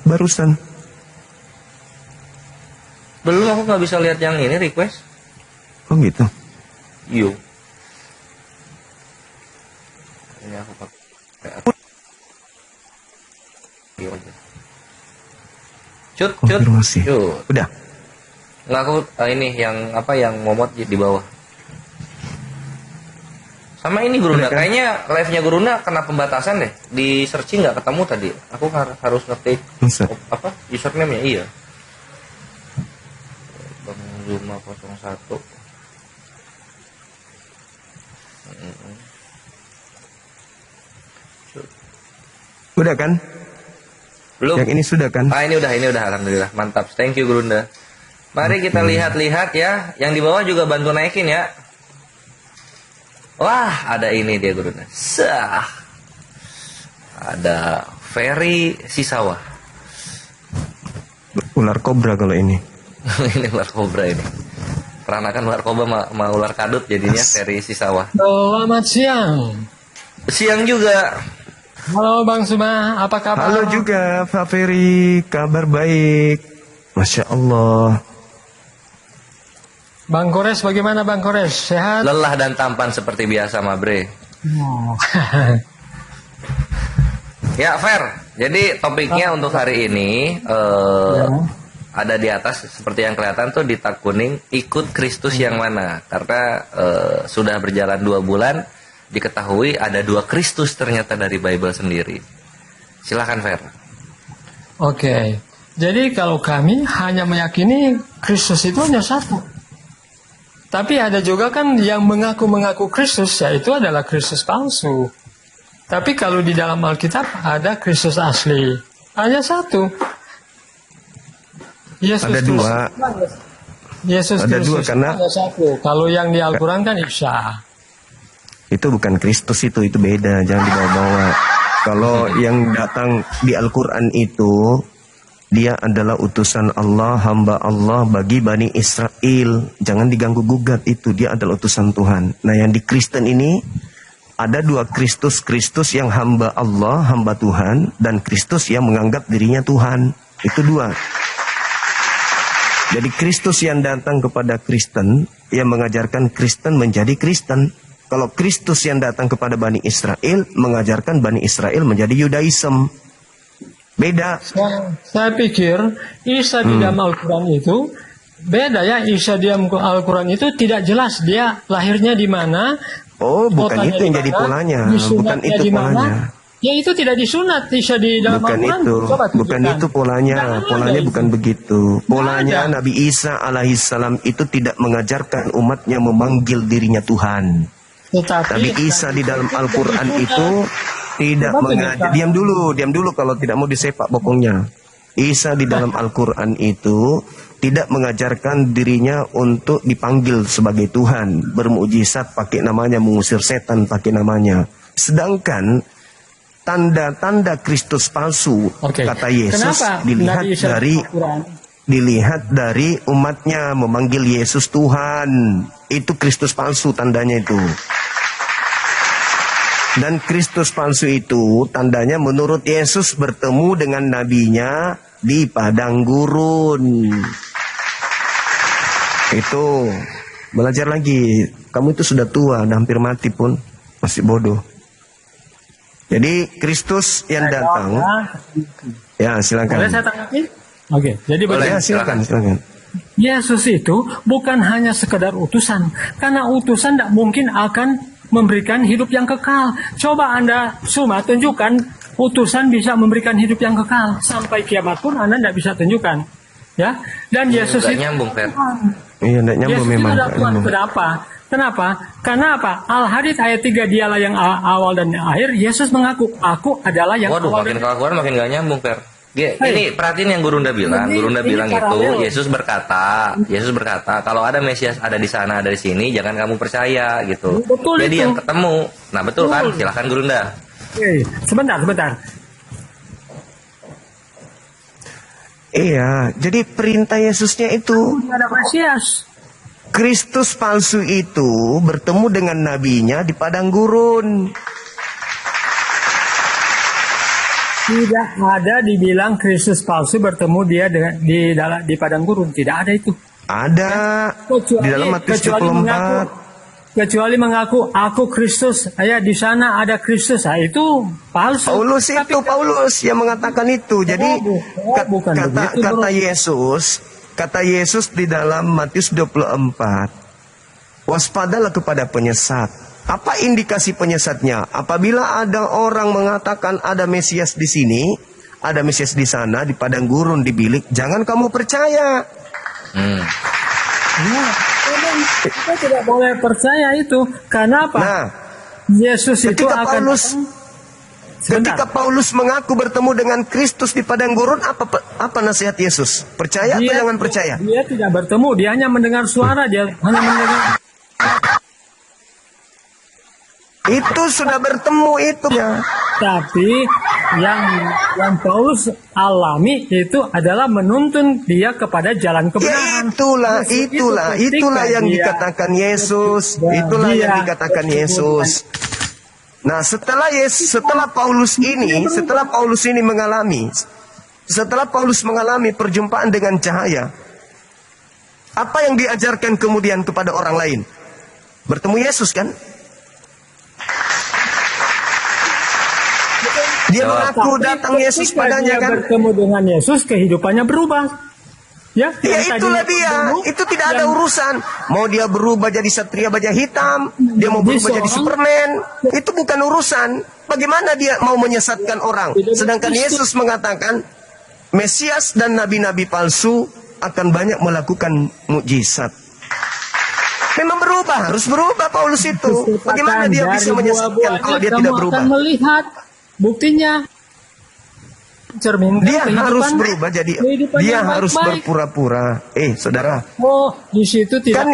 barusan. Belum, aku nggak bisa lihat yang ini request. Oh gitu. Yuk. Ini aku pakai. Cut. Konfirmasi. Udah. Nggak, aku ini yang apa yang ngomot di bawah. Sama ini Gurunda, kan? kayaknya live-nya Gurunda kena pembatasan deh. Di searching nggak ketemu tadi. Aku harus ngetik apa username-nya, iya. Bang Zuma 01. Udah kan? Belum. Yang ini sudah kan? Ini udah, alhamdulillah. Mantap. Thank you Gurunda. Mari kita lihat-lihat ya. Yang di bawah juga bantu naikin ya. Wah, ada ini dia Gurunda. Sah. Ada Ferry Sisawa. Ular kobra kalau ini. Ini ular kobra ini. Peranakan ular kobra sama ular kadut jadinya Ferry Sisawa. Selamat siang. Siang juga. Halo Bang Zuma, apa kabar? Halo juga Pak Ferry, kabar baik. Masya Allah. Bang Kores, bagaimana Bang Kores? Sehat? Lelah dan tampan seperti biasa, Mabre. Oh. Ya, Fer. Jadi topiknya untuk hari ini ada di atas seperti yang kelihatan tuh di tag kuning, ikut Kristus yang mana? Karena sudah berjalan 2 bulan, diketahui ada 2 Kristus ternyata dari Bible sendiri. Silakan, Fer. Oke. Jadi kalau kami hanya meyakini Kristus itu hanya satu. Tapi ada juga kan yang mengaku-mengaku Kristus, yaitu adalah Kristus palsu. Tapi kalau di dalam Alkitab ada Kristus asli, hanya satu. Yesus ada Kristus, 2. Yesus ada Kristus 2 karena hanya satu. Kalau yang di Al-Quran kan Isa. itu bukan Kristus, itu beda, jangan dibawa-bawa. Kalau yang datang di Al-Quran itu, dia adalah utusan Allah, hamba Allah bagi Bani Israel. Jangan diganggu-gugat itu, dia adalah utusan Tuhan. Nah yang di Kristen ini, ada 2 Kristus. Kristus yang hamba Allah, hamba Tuhan. Dan Kristus yang menganggap dirinya Tuhan. Itu 2. Jadi Kristus yang datang kepada Kristen, yang mengajarkan Kristen menjadi Kristen. Kalau Kristus yang datang kepada Bani Israel, mengajarkan Bani Israel menjadi Yudaism. Beda. Saya pikir Isa di dalam Al-Quran itu beda ya. Isa di dalam Al-Quran itu tidak jelas dia lahirnya di mana. Oh, bukan itu yang jadi polanya. Bukan itu polanya. Ya itu tidak disunat Isa di dalam Al-Quran. Bukan itu polanya. Polanya bukan begitu. Polanya Nabi Isa alaihissalam itu tidak mengajarkan umatnya memanggil dirinya Tuhan. Nabi Isa di dalam Al-Quran itu tidak mengajar. Diam dulu kalau tidak mau disepak bokongnya. Isa di dalam Al-Quran itu tidak mengajarkan dirinya untuk dipanggil sebagai Tuhan, bermukjizat pakai namanya, mengusir setan pakai namanya. Sedangkan tanda-tanda Kristus palsu, kata Yesus, dilihat dari umatnya memanggil Yesus Tuhan. Itu Kristus palsu tandanya itu. Dan Kristus palsu itu tandanya menurut Yesus bertemu dengan nabinya di padang gurun. Itu belajar lagi. Kamu itu sudah tua, udah hampir mati pun masih bodoh. Jadi Kristus yang datang. Ya silakan. Boleh saya tanggapi? Oke, jadi boleh. Ya, silakan. Yesus itu bukan hanya sekedar utusan, karena utusan tidak mungkin akan memberikan hidup yang kekal. Coba Anda Zuma tunjukkan utusan bisa memberikan hidup yang kekal. Sampai kiamat pun Anda tidak bisa tunjukkan. Ya. Dan Yesus itu nyambung, Fer. Iya, tidak nyambung memang. Kenapa? Karena apa? Al-Hadid ayat 3, dialah yang awal dan akhir. Yesus mengaku, aku adalah yang awal. Makin kelakuan makin gak nyambung, Fer. Ini perhatiin yang Gurunda bilang. Gurunda bilang itu Yesus berkata, kalau ada Mesias ada di sana, ada di sini, jangan kamu percaya gitu. Betul. Jadi itu yang ketemu. Nah betul kan? Silahkan Gurunda. Sebentar. Iya, jadi perintah Yesusnya itu ada Mesias. Kristus palsu itu bertemu dengan nabinya di padang gurun. Tidak ada dibilang Kristus palsu bertemu dia di padang gurun. Tidak ada itu. Ada di dalam Matius 24. Kecuali mengaku aku Kristus, di sana ada Kristus, itu palsu. Paulus yang mengatakan itu. Jadi bukan begitu, kata Yesus di dalam Matius 24, waspadalah kepada penyesat. Apa indikasi penyesatnya? Apabila ada orang mengatakan ada Mesias di sini, ada Mesias di sana, di padang gurun, di bilik, jangan kamu percaya. Kita tidak boleh percaya itu. Karena apa? Nah, Yesus itu ketika Paulus mengaku bertemu dengan Kristus di padang gurun, apa nasihat Yesus? Percaya atau jangan percaya? Dia tidak bertemu, dia hanya mendengar suara, dia hanya mendengar. Itu sudah bertemu itu ya. Tapi yang Paulus alami itu adalah menuntun dia kepada jalan kebenaran. Itulah yang dikatakan Yesus. Itulah yang dikatakan Yesus. Nah, setelah Paulus mengalami perjumpaan dengan cahaya, apa yang diajarkan kemudian kepada orang lain? Bertemu Yesus kan? Dia mengaku datang Yesus padanya kan? Bertemu dengan Yesus, kehidupannya berubah. Ya itulah dia. Itu tidak ada urusan. Mau dia berubah jadi satria baja hitam, dia mau berubah jadi Superman, itu bukan urusan. Bagaimana dia mau menyesatkan orang? Sedangkan Yesus mengatakan Mesias dan nabi-nabi palsu akan banyak melakukan mukjizat. Memang harus berubah Paulus itu. Bagaimana dia bisa menyesatkan kalau dia tidak berubah? Melihat buktinya. Dia harus berubah, jadi dia harus berpura-pura. Saudara. Di situ tidak.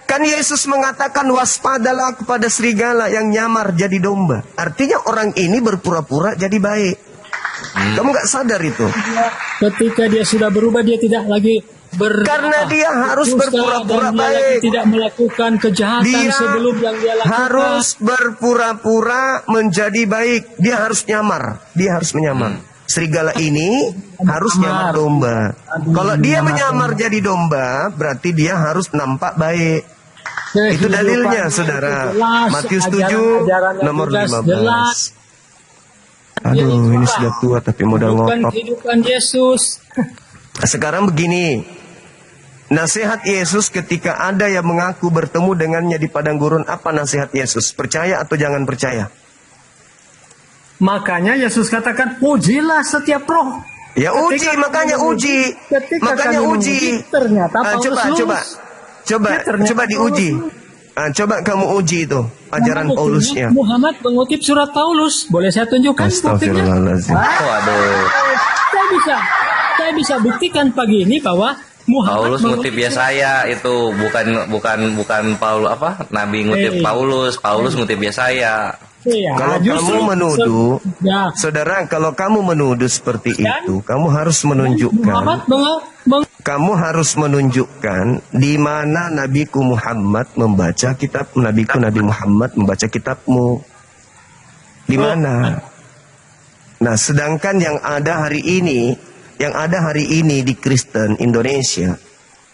Kan Yesus mengatakan waspadalah kepada serigala yang nyamar jadi domba. Artinya orang ini berpura-pura jadi baik. Kamu nggak sadar itu? Ketika dia sudah berubah, dia tidak lagi karena dia harus berpura-pura baik. Tidak melakukan kejahatan sebelum yang dia lakukan. Harus berpura-pura menjadi baik. Dia harus nyamar. Dia harus menyamar. Serigala ini harus nyamar domba. Kalau dia menyamar jadi domba, berarti dia harus nampak baik. Itu dalilnya, saudara. Matius 7 nomor 15. Aduh, ini sudah tua tapi modal ngotot. Kehidupan Yesus. Sekarang begini, nasihat Yesus ketika ada yang mengaku bertemu dengannya di padang gurun, apa nasihat Yesus? Percaya atau jangan percaya? Makanya Yesus katakan, ujilah setiap roh. Ya uji, makanya uji. Makanya uji. Ternyata Paulus coba diuji. Coba kamu uji itu ajaran Paulusnya. Muhammad mengutip surat Paulus. Boleh saya tunjukkan buktinya? Waduh. Saya bisa buktikan pagi ini bahwa Paulus ngutip Yesaya itu bukan Paulus Nabi ngutip Paulus ngutip Yesaya. Kalau kamu menuduh, saudara, kalau kamu menuduh seperti itu, kamu harus menunjukkan. Kamu harus menunjukkan di mana Nabiku Muhammad membaca kitab Nabi Muhammad membaca kitabmu. Di mana? Nah, sedangkan yang ada hari ini di Kristen Indonesia,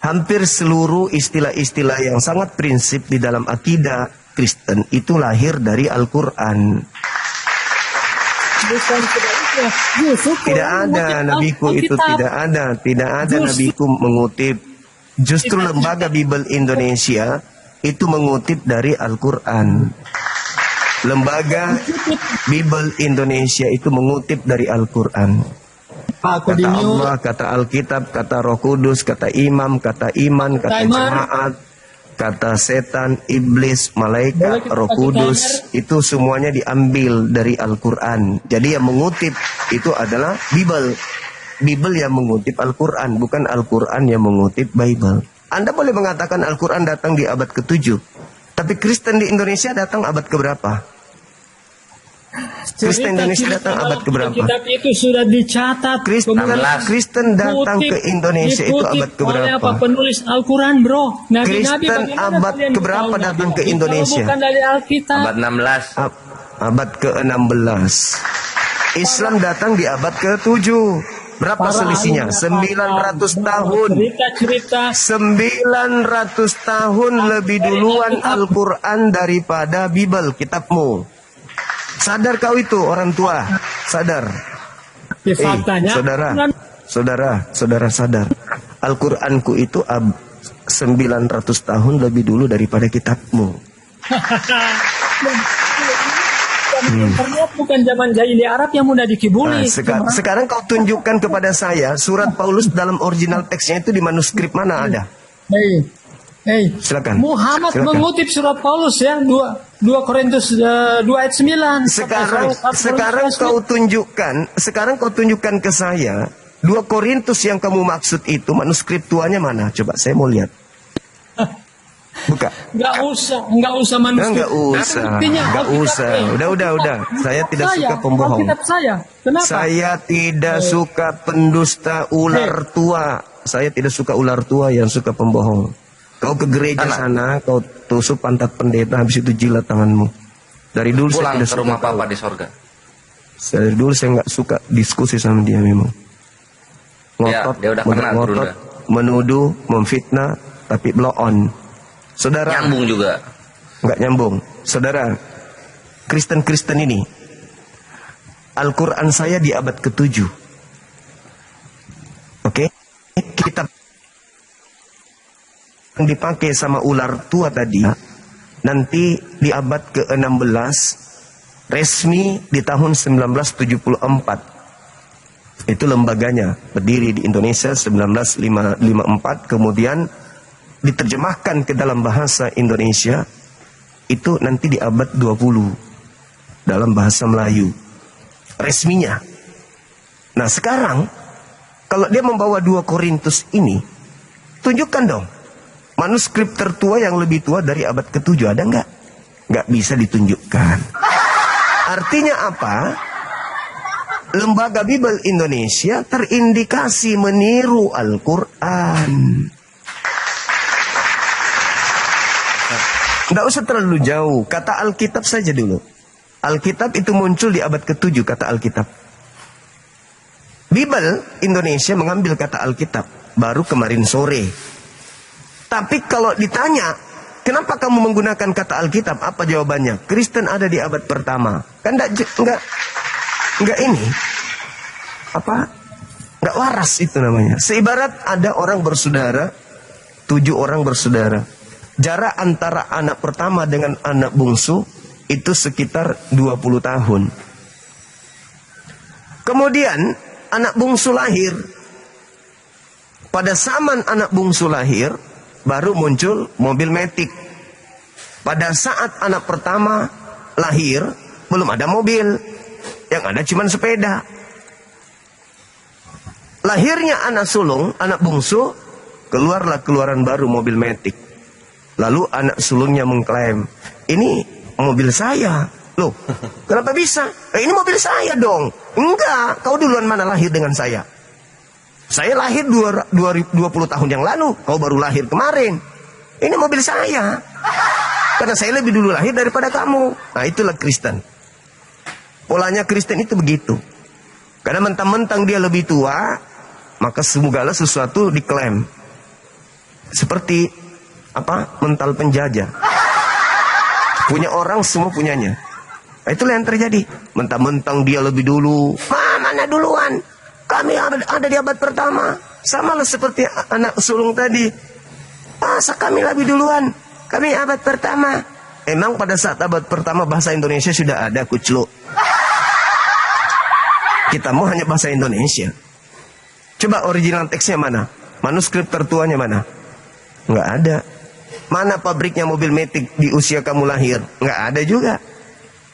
hampir seluruh istilah-istilah yang sangat prinsip di dalam akidah Kristen itu lahir dari Al-Quran. Tidak ada nabiku itu, tidak ada nabiku mengutip. Justru lembaga Bible Indonesia itu mengutip dari Al-Quran. Lembaga Bible Indonesia itu mengutip dari Al-Quran. Kata Allah, kata Alkitab, kata Roh Kudus, kata imam, kata iman, kata jemaat, kata setan, iblis, malaikat, Roh Kudus, itu semuanya diambil dari Al-Quran. Jadi yang mengutip itu adalah Bible. Bible yang mengutip Al-Quran, bukan Al-Quran yang mengutip Bible. Anda boleh mengatakan Al-Quran datang di abad ke-7, tapi Kristen di Indonesia datang abad ke-berapa? Kristen Indonesia datang abad ke-berapa? Kitab itu sudah dicatat. Kristen datang ke Indonesia itu abad ke-berapa? Penulis Al-Quran, bro. Kristen abad ke-berapa datang ke Indonesia? Bukan dari Alkitab. Abad 16. Abad ke-16. Islam datang di abad ke-7. Berapa selisihnya? 900 tahun. Cerita-cerita 900 tahun lebih duluan Al-Quran daripada Bible, kitabmu. Sadar kau itu orang tua? Sadar? faktanya. Saudara sadar. Al-Quranku itu 900 tahun lebih dulu daripada kitabmu. Internet bukan zaman jahiliyah Arab yang mudah dikibuli. Sekarang kau tunjukkan kepada saya surat Paulus dalam original teksnya itu di manuskrip mana ada? Silakan. Muhammad mengutip surat Paulus ya 2 Korintus 2 ayat 9. Sekarang kau tunjukkan ke saya 2 Korintus yang kamu maksud itu manuskrip tuanya mana? Coba saya mau lihat. Buka. Enggak usah manuskrip. Enggak usah. Udah. Saya tidak suka pembohong. Kenapa? Saya tidak suka pendusta ular tua. Saya tidak suka ular tua yang suka pembohong. Kau ke gereja sana, kau tusuk pantat pendeta, habis itu jilat tanganmu. Dari dulu pulang saya tidak ke suka rumah papa di sorga. Dari dulu saya nggak suka diskusi sama dia memang. Ngotot, dia udah kena ngotot, menuduh, memfitnah, tapi blow on. Saudara, nyambung juga. Nggak nyambung. Saudara, Kristen ini, Al-Quran saya di abad ke-7. Oke? Kitab yang dipakai sama ular tua tadi, nanti di abad ke-16, resmi di tahun 1974. Itu lembaganya, berdiri di Indonesia 1954, kemudian diterjemahkan ke dalam bahasa Indonesia itu nanti di abad 20 dalam bahasa Melayu resminya. Nah sekarang kalau dia membawa 2 Korintus ini, tunjukkan dong manuskrip tertua yang lebih tua dari abad ke-7 ada nggak? Nggak bisa ditunjukkan. Artinya apa? Lembaga Bible Indonesia terindikasi meniru Al-Quran. Nggak usah terlalu jauh. Kata Alkitab saja dulu. Alkitab itu muncul di abad ke-7, kata Alkitab. Bible Indonesia mengambil kata Alkitab baru kemarin sore. Tapi kalau ditanya, kenapa kamu menggunakan kata Alkitab? Apa jawabannya? Kristen ada di abad pertama. Kan enggak ini. Enggak waras itu namanya. Seibarat ada orang bersaudara, 7 orang bersaudara. Jarak antara anak pertama dengan anak bungsu itu sekitar 20 tahun. Kemudian anak bungsu lahir. Pada zaman anak bungsu lahir, baru muncul mobil metik. Pada saat anak pertama lahir, belum ada mobil. Yang ada cuma sepeda. Lahirnya anak sulung, anak bungsu, keluarlah keluaran baru mobil metik. Lalu anak sulungnya mengklaim, ini mobil saya. Loh, kenapa bisa? Ini mobil saya dong. Enggak, kau duluan mana lahir dengan saya? Saya lahir 20 tahun yang lalu, kau baru lahir kemarin. Ini mobil saya. Karena saya lebih dulu lahir daripada kamu. Nah itulah Kristen. Polanya Kristen itu begitu. Karena mentang-mentang dia lebih tua, maka semogalah sesuatu diklaim. Seperti mental penjajah. Punya orang semua punyanya. Nah, itulah yang terjadi. Mentang-mentang dia lebih dulu. Mana duluan? Kami ada di abad pertama. Sama lah seperti anak sulung tadi. Masa kami lebih duluan? Kami abad pertama. Emang pada saat abad pertama bahasa Indonesia sudah ada, kucluk. Kita mau hanya bahasa Indonesia. Coba original teksnya mana? Manuskrip tertuanya mana? Nggak ada. Mana pabriknya mobil metik di usia kamu lahir? Nggak ada juga.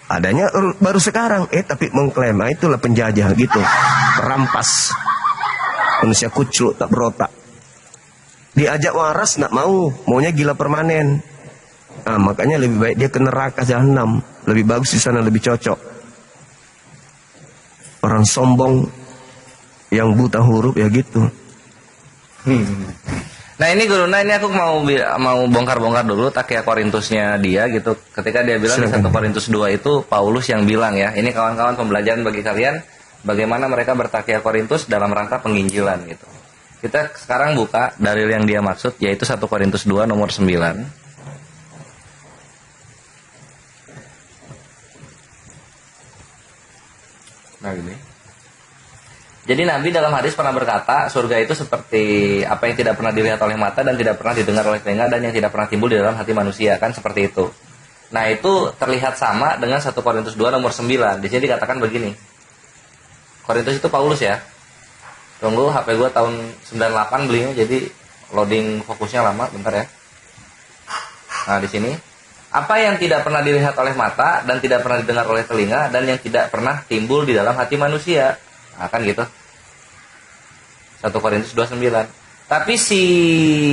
Adanya baru sekarang. Tapi mengklaim. Nah itulah penjajah gitu. Rampas. Manusia kucluk tak berotak. Diajak waras nggak mau. Maunya gila permanen. Nah, makanya lebih baik dia ke neraka jahanam. Lebih bagus di sana, lebih cocok. Orang sombong yang buta huruf ya gitu. Nah ini Guruna, ini aku mau bongkar-bongkar dulu Takia Korintusnya dia gitu. Ketika dia bilang di 1 Korintus 2 itu Paulus yang bilang ya. Ini kawan-kawan pembelajaran bagi kalian bagaimana mereka bertakia Korintus dalam rangka penginjilan gitu. Kita sekarang buka dalil yang dia maksud, yaitu 1 Korintus 2 nomor 9. Nah gini. Jadi Nabi dalam hadis pernah berkata, surga itu seperti apa yang tidak pernah dilihat oleh mata dan tidak pernah didengar oleh telinga dan yang tidak pernah timbul di dalam hati manusia, kan seperti itu. Nah itu terlihat sama dengan 1 Korintus 2 nomor 9. Di sini dikatakan begini. Korintus itu Paulus ya. Tunggu, HP gue tahun 98 belinya, jadi loading fokusnya lama, bentar ya. Nah di sini, apa yang tidak pernah dilihat oleh mata dan tidak pernah didengar oleh telinga dan yang tidak pernah timbul di dalam hati manusia. Nah, kan gitu. 1 Korintus 2:9. Tapi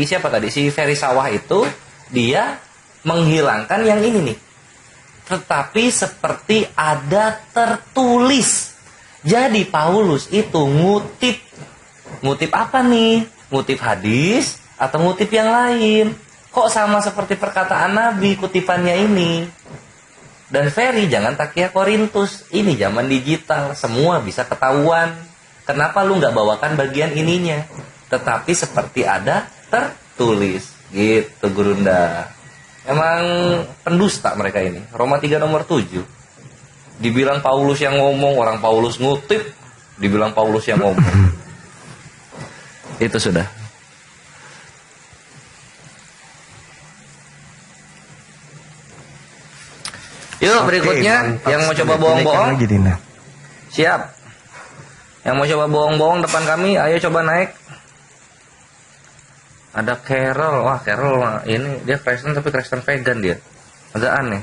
siapa tadi? Si Ferry Sawah itu dia menghilangkan yang ini nih. Tetapi seperti ada tertulis. Jadi Paulus itu ngutip apa nih? Ngutip hadis atau ngutip yang lain? Kok sama seperti perkataan Nabi kutipannya ini? Dan Ferry jangan takia Korintus. Ini zaman digital, semua bisa ketahuan. Kenapa lu nggak bawakan bagian ininya? Tetapi seperti ada tertulis. Gitu Gurunda. Emang pendusta mereka ini. Roma 3 nomor 7. Dibilang Paulus yang ngomong, orang Paulus ngutip. Dibilang Paulus yang ngomong. Itu sudah. Yuk berikutnya, yang mau coba bohong-bohong. Siap. Yang mau coba bohong-bohong depan kami, ayo coba naik. Ada Carol. Wah Carol ini dia Kristen tapi Kristen vegan dia. Agak aneh.